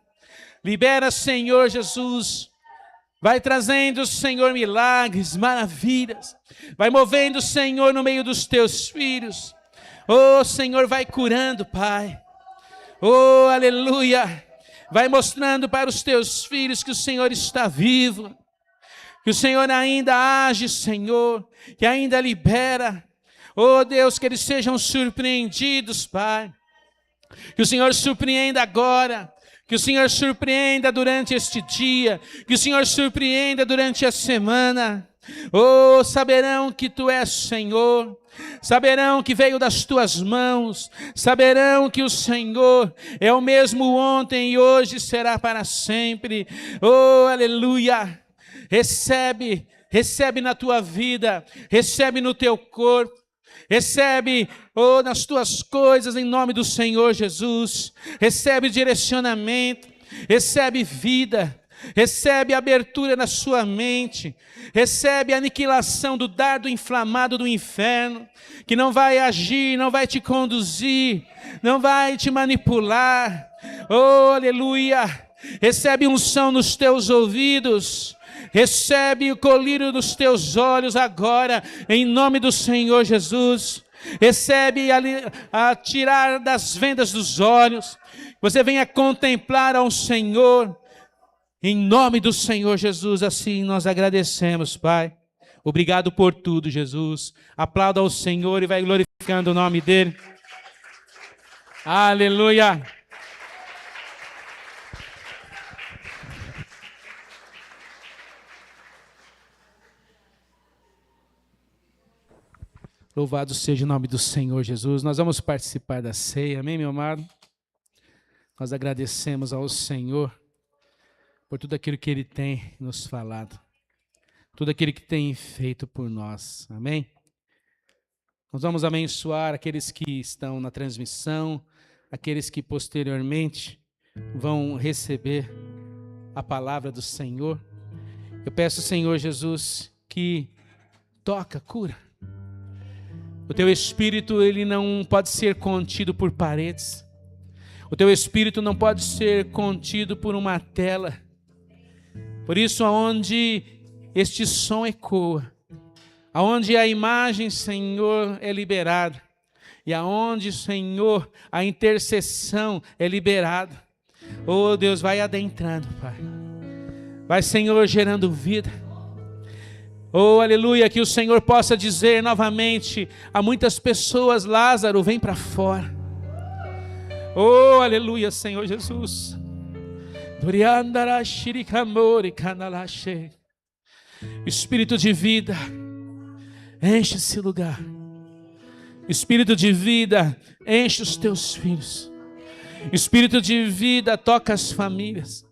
Libera, Senhor Jesus, Vai trazendo, Senhor, milagres, maravilhas. Vai movendo, Senhor, no meio dos teus filhos. Oh, Senhor, vai curando, Pai. Oh, aleluia. Vai mostrando para os teus filhos que o Senhor está vivo. Que o Senhor ainda age, Senhor. Que ainda libera. Oh, Deus, que eles sejam surpreendidos, Pai. Que o Senhor surpreenda agora. Que o Senhor surpreenda durante este dia. Que o Senhor surpreenda durante a semana. Oh, saberão que Tu és Senhor. Saberão que veio das Tuas mãos. Saberão que o Senhor é o mesmo ontem e hoje será para sempre. Oh, aleluia. Recebe na Tua vida. Recebe no Teu corpo. Recebe, oh, nas tuas coisas, em nome do Senhor Jesus. Recebe direcionamento, recebe vida, recebe abertura na sua mente, recebe a aniquilação do dardo inflamado do inferno, que não vai agir, não vai te conduzir, não vai te manipular. Oh, aleluia! Recebe unção nos teus ouvidos. Recebe o colírio dos teus olhos agora, em nome do Senhor Jesus. Recebe a tirar das vendas dos olhos. Você venha contemplar ao Senhor, em nome do Senhor Jesus. Assim nós agradecemos, Pai. Obrigado por tudo, Jesus. Aplauda ao Senhor e vai glorificando o nome dEle. Aleluia. Louvado seja o nome do Senhor Jesus. Nós vamos participar da ceia, amém, meu amado? Nós agradecemos ao Senhor por tudo aquilo que Ele tem nos falado, tudo aquilo que tem feito por nós, amém? Nós vamos abençoar aqueles que estão na transmissão, aqueles que posteriormente vão receber a palavra do Senhor. Eu peço, Senhor Jesus, que toca, cura. O teu espírito, ele não pode ser contido por paredes. O teu espírito não pode ser contido por uma tela. Por isso, aonde este som ecoa, aonde a imagem, Senhor, é liberada, e aonde, Senhor, a intercessão é liberada, oh Deus, vai adentrando, Pai. Vai, Senhor, gerando vida. Oh, aleluia, que o Senhor possa dizer novamente a muitas pessoas: Lázaro, vem para fora. Oh, aleluia, Senhor Jesus. Espírito de vida, enche esse lugar. Espírito de vida, enche os teus filhos. Espírito de vida, toca as famílias.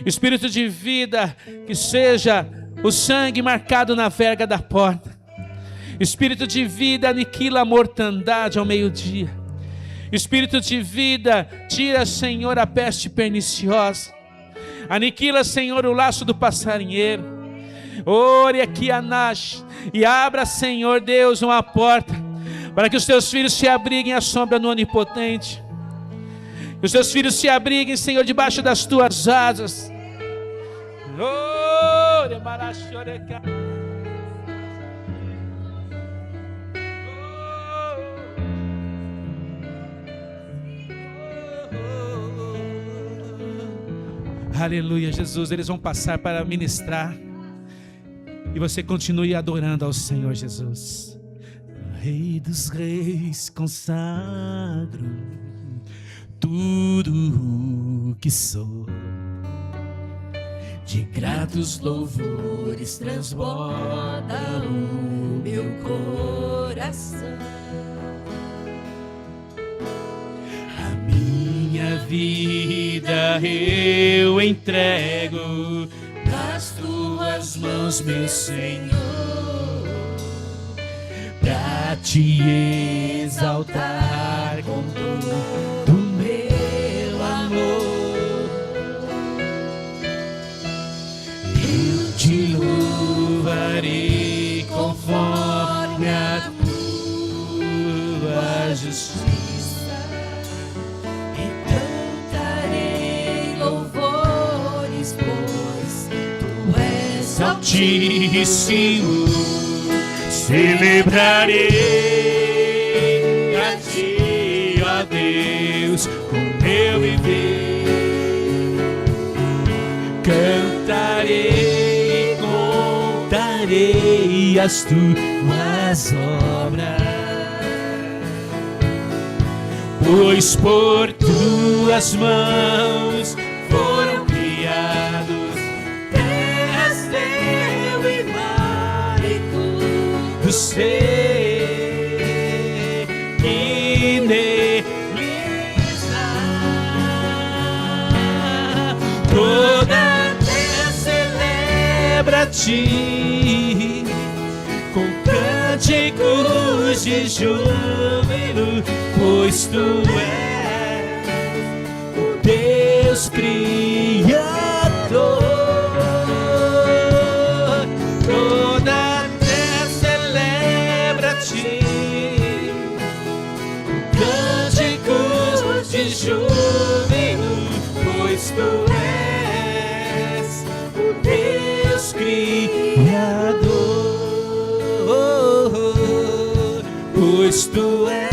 Espírito de vida, que seja o sangue marcado na verga da porta. Espírito de vida, aniquila a mortandade ao meio-dia. Espírito de vida, tira, Senhor, a peste perniciosa. Aniquila, Senhor, o laço do passarinheiro. Ore aqui, Anash, e abra, Senhor Deus, uma porta para que os teus filhos se abriguem à sombra do Onipotente. Que os teus filhos se abriguem, Senhor, debaixo das tuas asas. Aleluia, Jesus. Eles vão passar para ministrar e você continue adorando ao Senhor Jesus. Rei dos reis, consagro tudo o que sou. De gratos louvores transborda o meu coração. A minha vida eu entrego nas tuas mãos, meu Senhor, pra te exaltar com todo o meu amor. Te louvarei conforme a tua justiça e cantarei louvores, pois tu és Altíssimo, celebrarei a Ti, ó Deus, com meu viver. Cantarei, contarei as Tuas obras, pois por Tuas mãos foram criados terras, céu e mar e tudo ser que neles há. Toda a terra celebra a Ti com cânticos de júbilo, pois Tu és o Deus Criador. Toda a terra celebra a Ti com cânticos de júbilo, pois Tu és o Deus Criador. Pois Tu és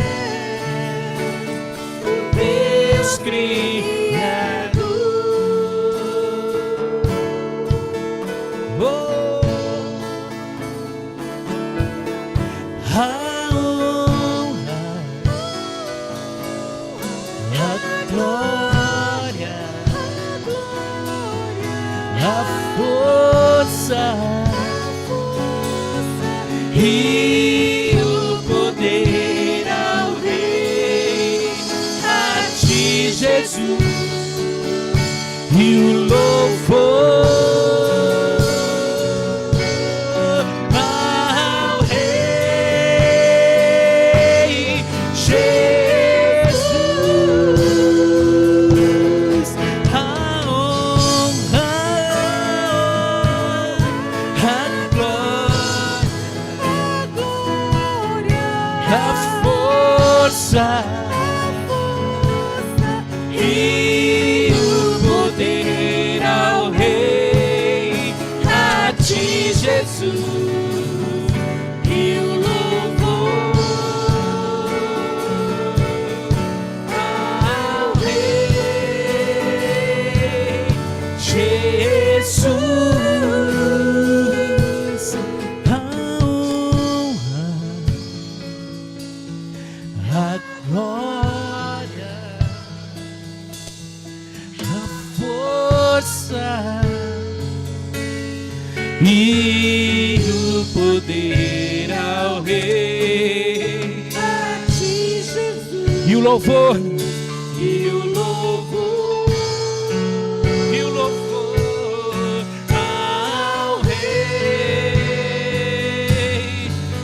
o Deus Criador. A honra, a glória, a força e o poder ao Rei, a Ti, Jesus, e o louvor ao Rei Jesus. A honra, a glória, a força e o poder ao Rei, a Ti, Jesus, e o louvor ao Rei Jesus. A honra, a glória, a força e o poder ao Rei, A Ti, Jesus, e o louvor, e o louvor e o louvor ao Rei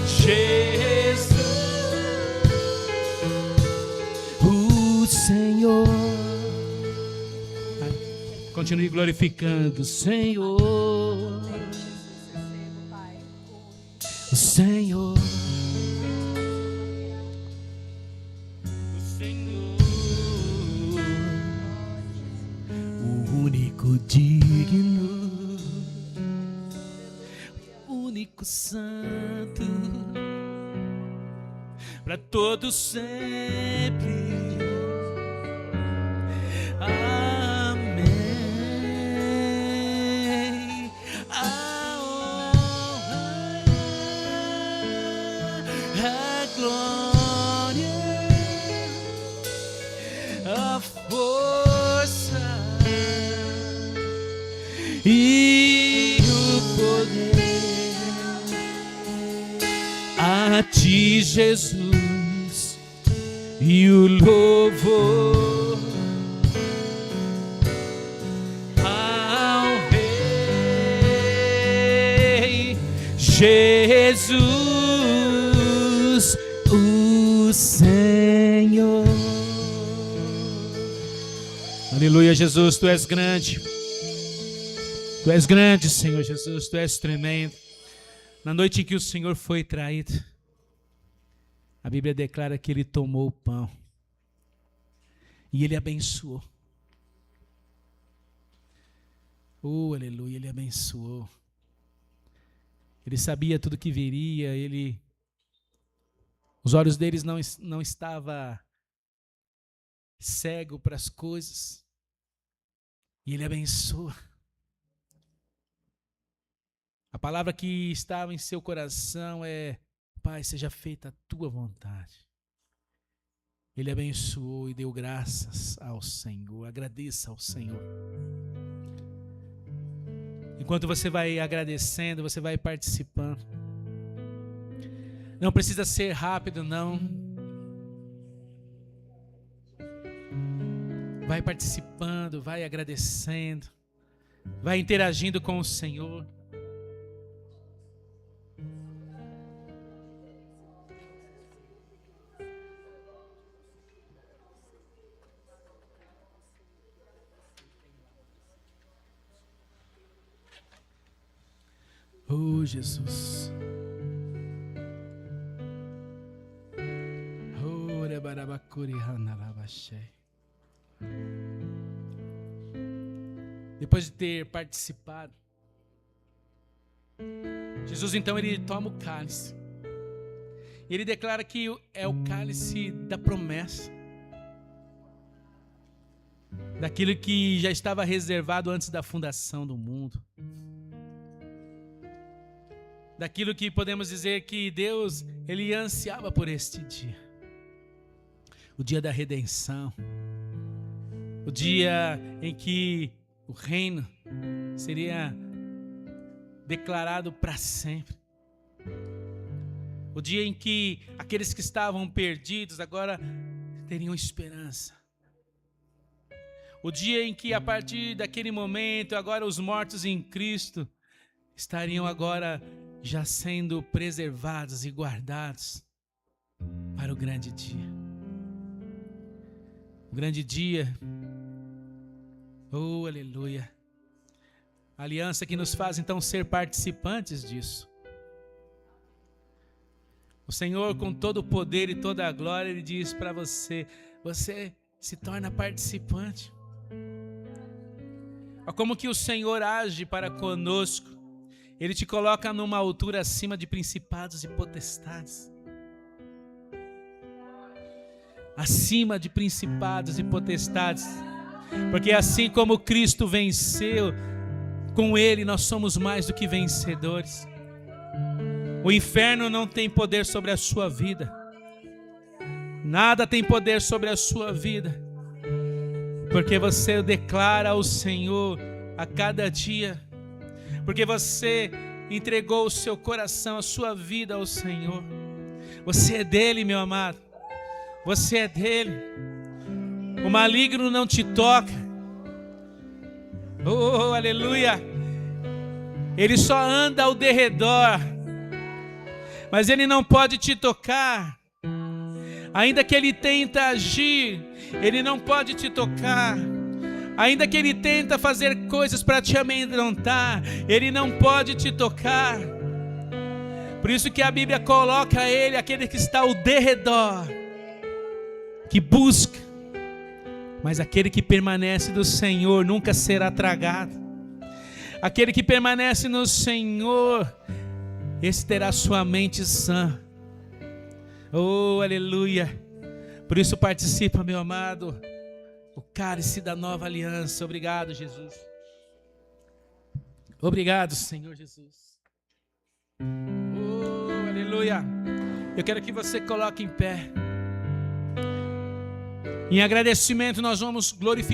Jesus. O Senhor, continue glorificando o Senhor, o Senhor, o Senhor, o único digno, o único santo, para todos sempre. Amém. A honra, a glória, a força e o poder a Ti, Jesus, e o louvor ao Rei Jesus, o Senhor. Aleluia, Jesus, Tu és grande. Tu és grande, Senhor Jesus, Tu és tremendo. Na noite em que o Senhor foi traído, a Bíblia declara que Ele tomou o pão e Ele abençoou. Oh, aleluia, Ele abençoou. Ele sabia tudo que viria, os olhos deles não estavam cegos para as coisas. E ele abençoa. A palavra que estava em seu coração é: Pai, seja feita a tua vontade. Ele abençoou e deu graças ao Senhor. Agradeça ao Senhor. Enquanto você vai agradecendo, você vai participando. Não precisa ser rápido, não. Vai participando, vai agradecendo, vai interagindo com o Senhor. Oh, Jesus. Oh, rebarabacuri hanalabashei. Depois de ter participado, Jesus então ele toma o cálice. Ele declara que é o cálice da promessa, daquilo que já estava reservado antes da fundação do mundo, daquilo que podemos dizer que Deus ele ansiava por este dia, o dia da redenção, o dia em que o reino seria declarado para sempre. O dia em que aqueles que estavam perdidos agora teriam esperança. O dia em que a partir daquele momento agora os mortos em Cristo estariam agora já sendo preservados e guardados para o grande dia. O grande dia. Oh, aleluia. A aliança que nos faz então ser participantes disso. O Senhor, com todo o poder e toda a glória, Ele diz para você: você se torna participante. Olha como que o Senhor age para conosco. Ele te coloca numa altura acima de principados e potestades. Acima de principados e potestades. Porque assim como Cristo venceu, com Ele nós somos mais do que vencedores. O inferno não tem poder sobre a sua vida. Nada tem poder sobre a sua vida. Porque você declara ao Senhor a cada dia. Porque você entregou o seu coração, a sua vida ao Senhor. Você é dele, meu amado. Você é dele. O maligno não te toca. Oh, aleluia. Ele só anda ao derredor, mas ele não pode te tocar. Ainda que ele tenta agir, ele não pode te tocar. Ainda que ele tenta fazer coisas para te amedrontar, ele não pode te tocar. Por isso que a Bíblia coloca ele, aquele que está ao derredor, que busca. Mas aquele que permanece do Senhor nunca será tragado. Aquele que permanece no Senhor, esse terá sua mente sã. Oh, aleluia. Por isso participa, meu amado, o cálice da nova aliança. Obrigado, Jesus. Obrigado, Senhor Jesus. Oh, aleluia. Eu quero que você coloque em pé. Em agradecimento nós vamos glorificar